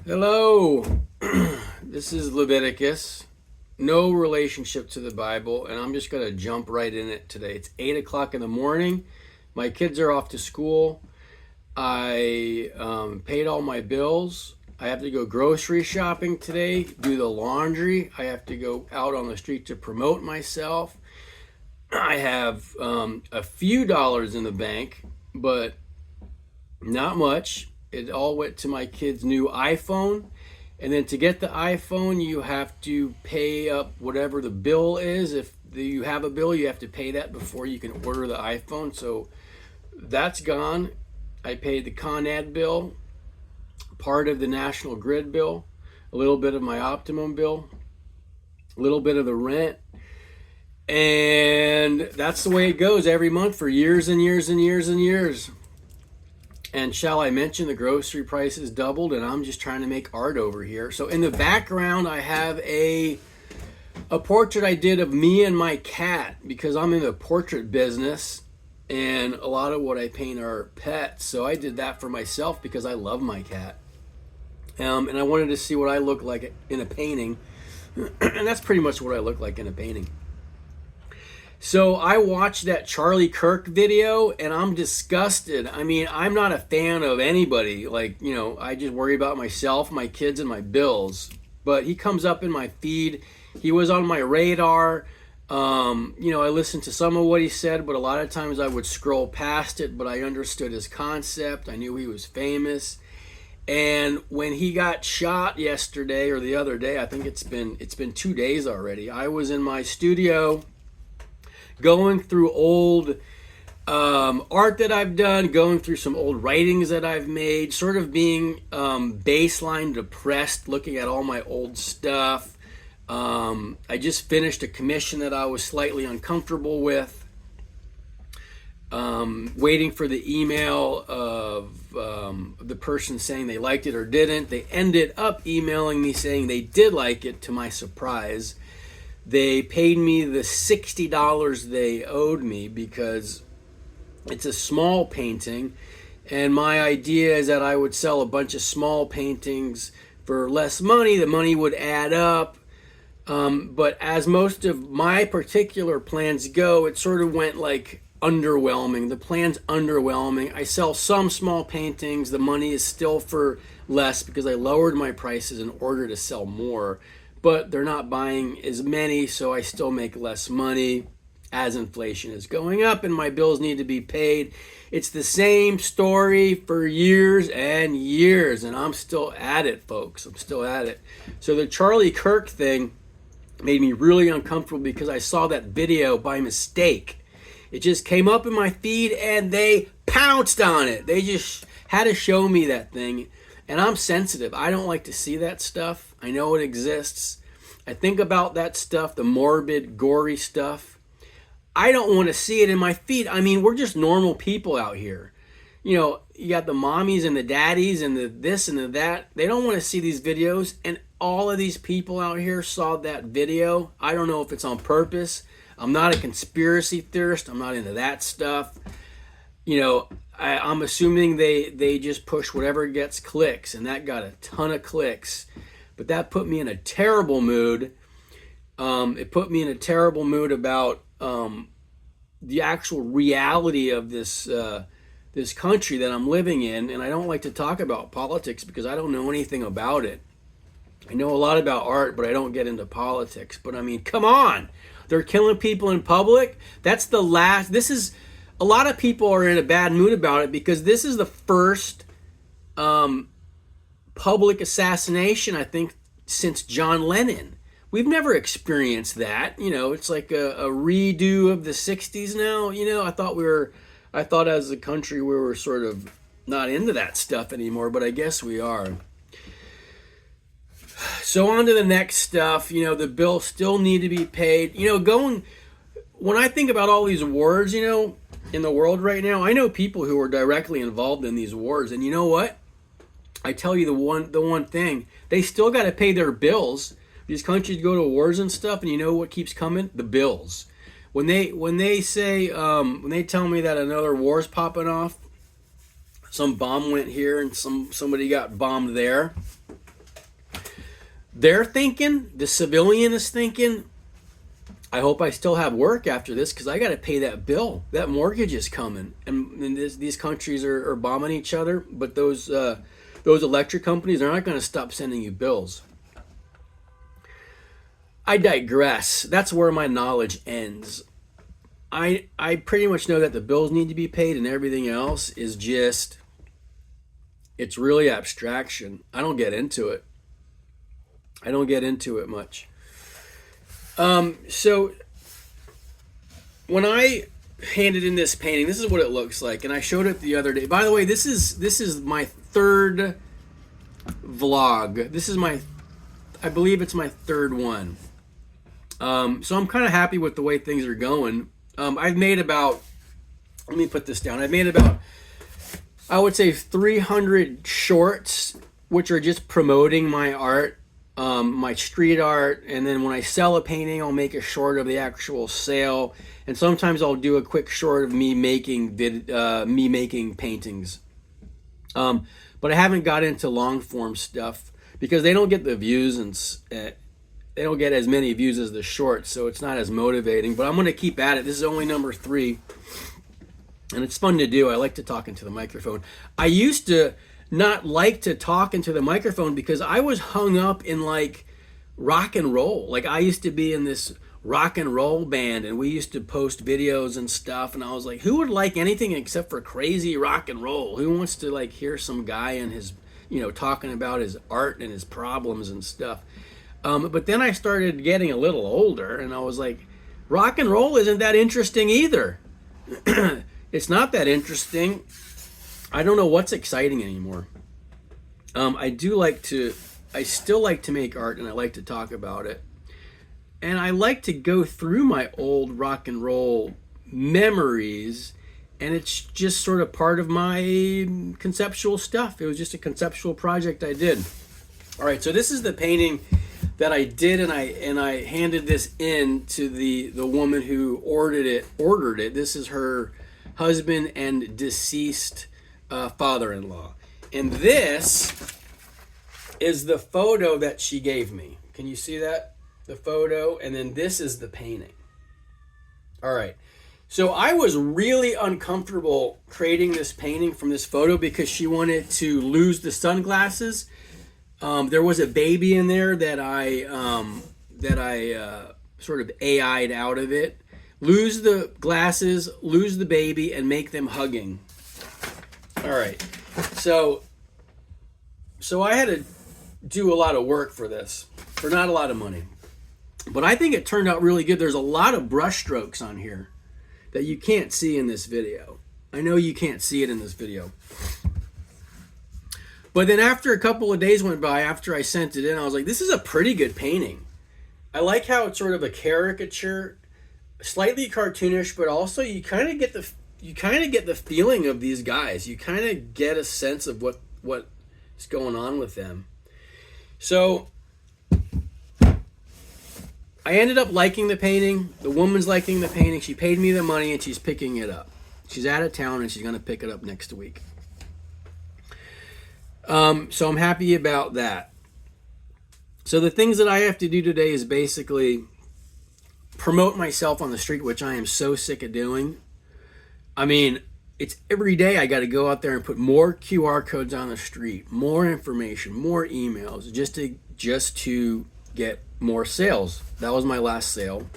Hello, this is Leviticus. No relationship to the Bible, and I'm just going to jump right in it today. It's 8 o'clock in the morning. My kids are off to school. I paid all my bills. I have to go grocery shopping today, do the laundry. I have to go out on the street to promote myself. I have a few dollars in the bank, but not much. It all went to my kid's new iPhone. And then to get the iPhone, you have to pay up whatever the bill is. If you have a bill, you have to pay that before you can order the iPhone. So that's gone. I paid the Con Ed bill, part of the National Grid bill, a little bit of my Optimum bill, a little bit of the rent. And that's the way it goes every month for years and years and years and years. And shall I mention the grocery prices doubled, and I'm just trying to make art over here. So in the background, I have a portrait I did of me and my cat because I'm in the portrait business, and a lot of what I paint are pets. So I did that for myself because I love my cat. And I wanted to see what I look like in a painting. And that's pretty much what I look like in a painting. So I watched that Charlie Kirk video and I'm disgusted. I mean, I'm not a fan of anybody. I just worry about myself, my kids, and my bills. But he comes up in my feed. He was on my radar. I listened to some of what he said, but a lot of times I would scroll past it, but I understood his concept. I knew he was famous. And when he got shot yesterday or the other day, I think it's been 2 days already. I was in my studio going through old art that I've done, going through some old writings that I've made, sort of being baseline depressed, looking at all my old stuff. I just finished a commission that I was slightly uncomfortable with, waiting for the email of the person saying they liked it or didn't. They ended up emailing me saying they did like it, to my surprise. They paid me the $60 they owed me because it's a small painting, and my idea is that I would sell a bunch of small paintings for less money. The money would add up, but as most of my particular plans go, it sort of went like underwhelming. The plan's underwhelming. I sell some small paintings. The money is still for less because I lowered my prices in order to sell more. But they're not buying as many, so I still make less money as inflation is going up and my bills need to be paid. It's the same story for years and years, and I'm still at it, folks. I'm still at it. So the Charlie Kirk thing made me really uncomfortable because I saw that video by mistake. It just came up in my feed and they pounced on it. They just had to show me that thing. And I'm sensitive. I don't like to see that stuff. I know it exists. I think about that stuff, the morbid, gory stuff. I don't want to see it in my feed. I mean, we're just normal people out here. You got the mommies and the daddies and the this and the that. They don't want to see these videos. And all of these people out here saw that video. I don't know if it's on purpose. I'm not a conspiracy theorist. I'm not into that stuff. I'm assuming they just push whatever gets clicks, and that got a ton of clicks. But that put me in a terrible mood. It put me in a terrible mood about the actual reality of this country that I'm living in. And I don't like to talk about politics because I don't know anything about it. I know a lot about art, but I don't get into politics. But I mean, come on. They're killing people in public. This is... A lot of people are in a bad mood about it because this is the first public assassination, I think, since John Lennon. We've never experienced that. It's like a redo of the 60s now. I thought as a country we were sort of not into that stuff anymore, but I guess we are. So on to the next stuff. The bills still need to be paid. When I think about all these wars, in the world right now, I know people who are directly involved in these wars, and you know what? I tell you the one thing, they still got to pay their bills. These countries go to wars and stuff, and you know what keeps coming? The bills. When they say when they tell me that another war's popping off, some bomb went here and somebody got bombed there, they're thinking, the civilian is thinking, I hope I still have work after this because I got to pay that bill. That mortgage is coming, and these countries are bombing each other. But those electric companies are not going to stop sending you bills. I digress. That's where my knowledge ends. I pretty much know that the bills need to be paid, and everything else is just, it's really abstraction. I don't get into it. I don't get into it much. So when I handed in this painting, this is what it looks like, and I showed it the other day. By the way, this is my third vlog. This is I believe it's my third one. So I'm kind of happy with the way things are going. I've made about, let me put this down. I've made about, I would say 300 shorts, which are just promoting my art. My street art, and then when I sell a painting, I'll make a short of the actual sale, and sometimes I'll do a quick short of me making paintings. But I haven't got into long form stuff because they don't get the views, and they don't get as many views as the shorts, so it's not as motivating. But I'm going to keep at it. This is only number 3, and it's fun to do. I like to talk into the microphone. I used to not like to talk into the microphone because I was hung up in like rock and roll. Like I used to be in this rock and roll band, and we used to post videos and stuff, and I was like, who would like anything except for crazy rock and roll? Who wants to like hear some guy and his, talking about his art and his problems and stuff? But then I started getting a little older, and I was like, rock and roll isn't that interesting either. It's not that interesting. I don't know what's exciting anymore. I still like to make art, and I like to talk about it. And I like to go through my old rock and roll memories, and it's just sort of part of my conceptual stuff. It was just a conceptual project I did. All right, so this is the painting that I did, and I handed this in to the woman who ordered it. This is her husband and deceased father-in-law, and this is the photo that she gave me. Can you see that? The photo, and then this is the painting. All right, so I was really uncomfortable creating this painting from this photo because she wanted to lose the sunglasses. There was a baby in there that I sort of AI'd out of it. Lose the glasses, lose the baby, and make them hugging. All right, so I had to do a lot of work for this, for not a lot of money. But I think it turned out really good. There's a lot of brush strokes on here that you can't see in this video. I know you can't see it in this video. But then after a couple of days went by, after I sent it in, I was like, this is a pretty good painting. I like how it's sort of a caricature, slightly cartoonish, but also you kind of get the feeling of these guys. You kind of get a sense of what is going on with them. So I ended up liking the painting. The woman's liking the painting. She paid me the money, and she's picking it up. She's out of town, and she's going to pick it up next week. So I'm happy about that. So the things that I have to do today is basically promote myself on the street, which I am so sick of doing. I mean, it's every day I got to go out there and put more QR codes on the street, more information, more emails, just to get more sales. That was my last sale.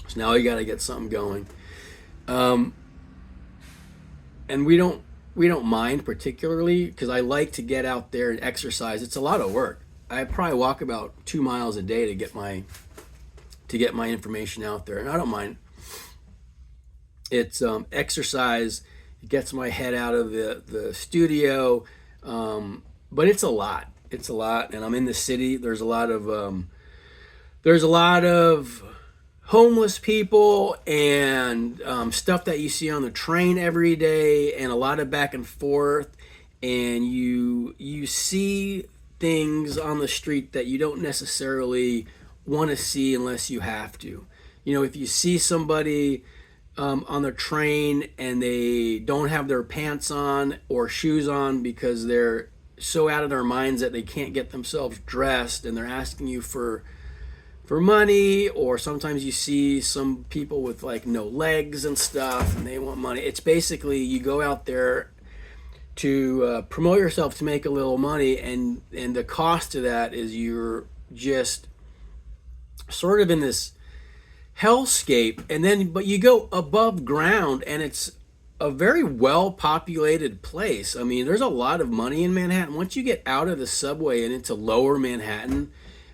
So now you got to get something going. And we don't mind particularly because I like to get out there and exercise. It's a lot of work. I probably walk about 2 miles a day to get my information out there, and I don't mind. It's exercise. It gets my head out of the studio, but it's a lot. It's a lot, and I'm in the city. There's a lot of homeless people and stuff that you see on the train every day, and a lot of back and forth, and you see things on the street that you don't necessarily want to see unless you have to. If you see somebody on the train and they don't have their pants on or shoes on because they're so out of their minds that they can't get themselves dressed, and they're asking you for money. Or sometimes you see some people with like no legs and stuff, and they want money. It's basically, you go out there to promote yourself to make a little money, and the cost of that is you're just sort of in this hellscape. And then, but you go above ground, and it's a very well populated place. I mean, there's a lot of money in Manhattan. Once you get out of the subway and into lower Manhattan,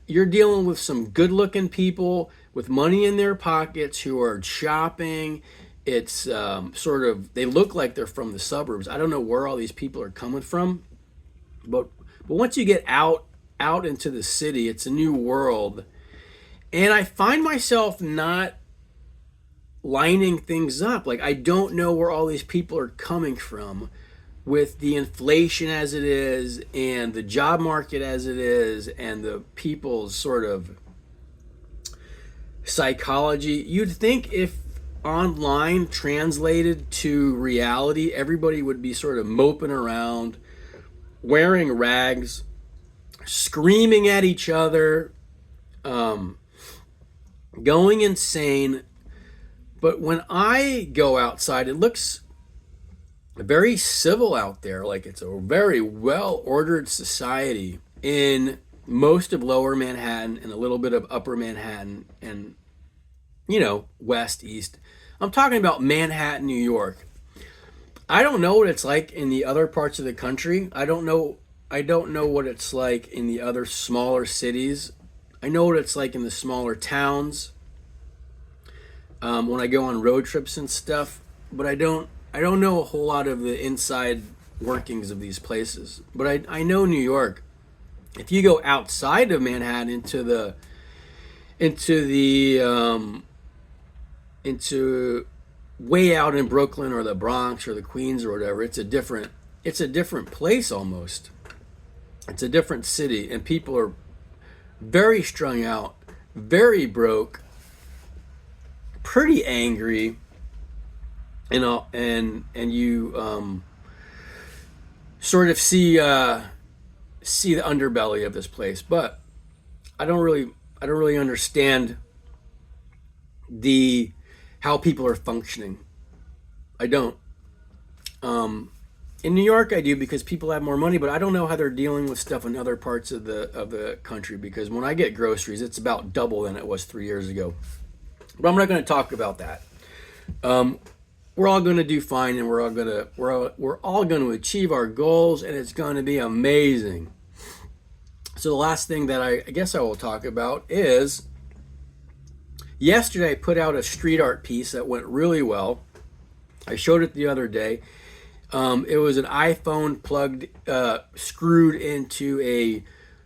you're dealing with some good looking people with money in their pockets who are shopping. It's sort of, they look like they're from the suburbs. I don't know where all these people are coming from, but once you get out into the city, it's a new world. And I find myself not lining things up. Like, I don't know where all these people are coming from with the inflation as it is, and the job market as it is, and the people's sort of psychology. You'd think if online translated to reality, everybody would be sort of moping around, wearing rags, screaming at each other, going insane. But when I go outside, it looks very civil out there. Like, it's a very well-ordered society in most of lower Manhattan and a little bit of upper Manhattan and, west, east. I'm talking about Manhattan, New York. I don't know what it's like in the other parts of the country. I don't know what it's like in the other smaller cities. I know what it's like in the smaller towns. When I go on road trips and stuff, but I don't know a whole lot of the inside workings of these places. But I know New York. If you go outside of Manhattan into way out in Brooklyn or the Bronx or the Queens or whatever, it's a different place almost. It's a different city, and people are very strung out, very broke, pretty angry, and you sort of see the underbelly of this place. But I don't really understand how people are functioning. I don't. In New York, I do, because people have more money, but I don't know how they're dealing with stuff in other parts of the country, because when I get groceries, it's about double than it was 3 years ago. But I'm not going to talk about that. We're all going to do fine, and we're all going to achieve our goals, and it's going to be amazing. So the last thing that I guess I will talk about is, yesterday I put out a street art piece that went really well. I showed it the other day. It was an iPhone screwed into a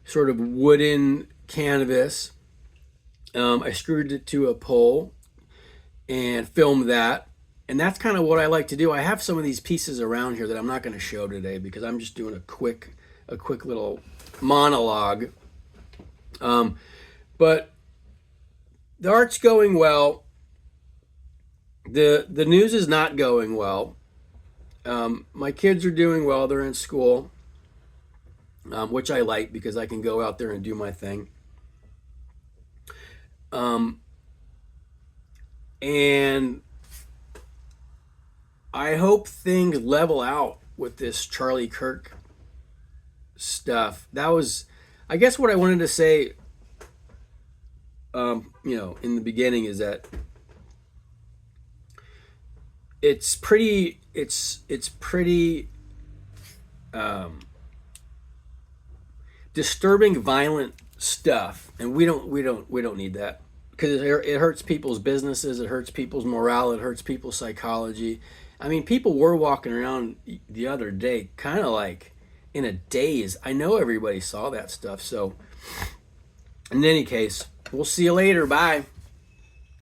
sort of wooden canvas. I screwed it to a pole and filmed that. And that's kind of what I like to do. I have some of these pieces around here that I'm not going to show today, because I'm just doing a quick little monologue. But the art's going well. The news is not going well. My kids are doing well. They're in school, which I like, because I can go out there and do my thing. And I hope things level out with this Charlie Kirk stuff. That was, I guess, what I wanted to say, in the beginning, is that it's pretty disturbing, violent stuff, and we don't need that, because it hurts people's businesses, it hurts people's morale, it hurts people's psychology. I mean, people were walking around the other day kind of like in a daze. I know everybody saw that stuff. So in any case, we'll see you later. Bye.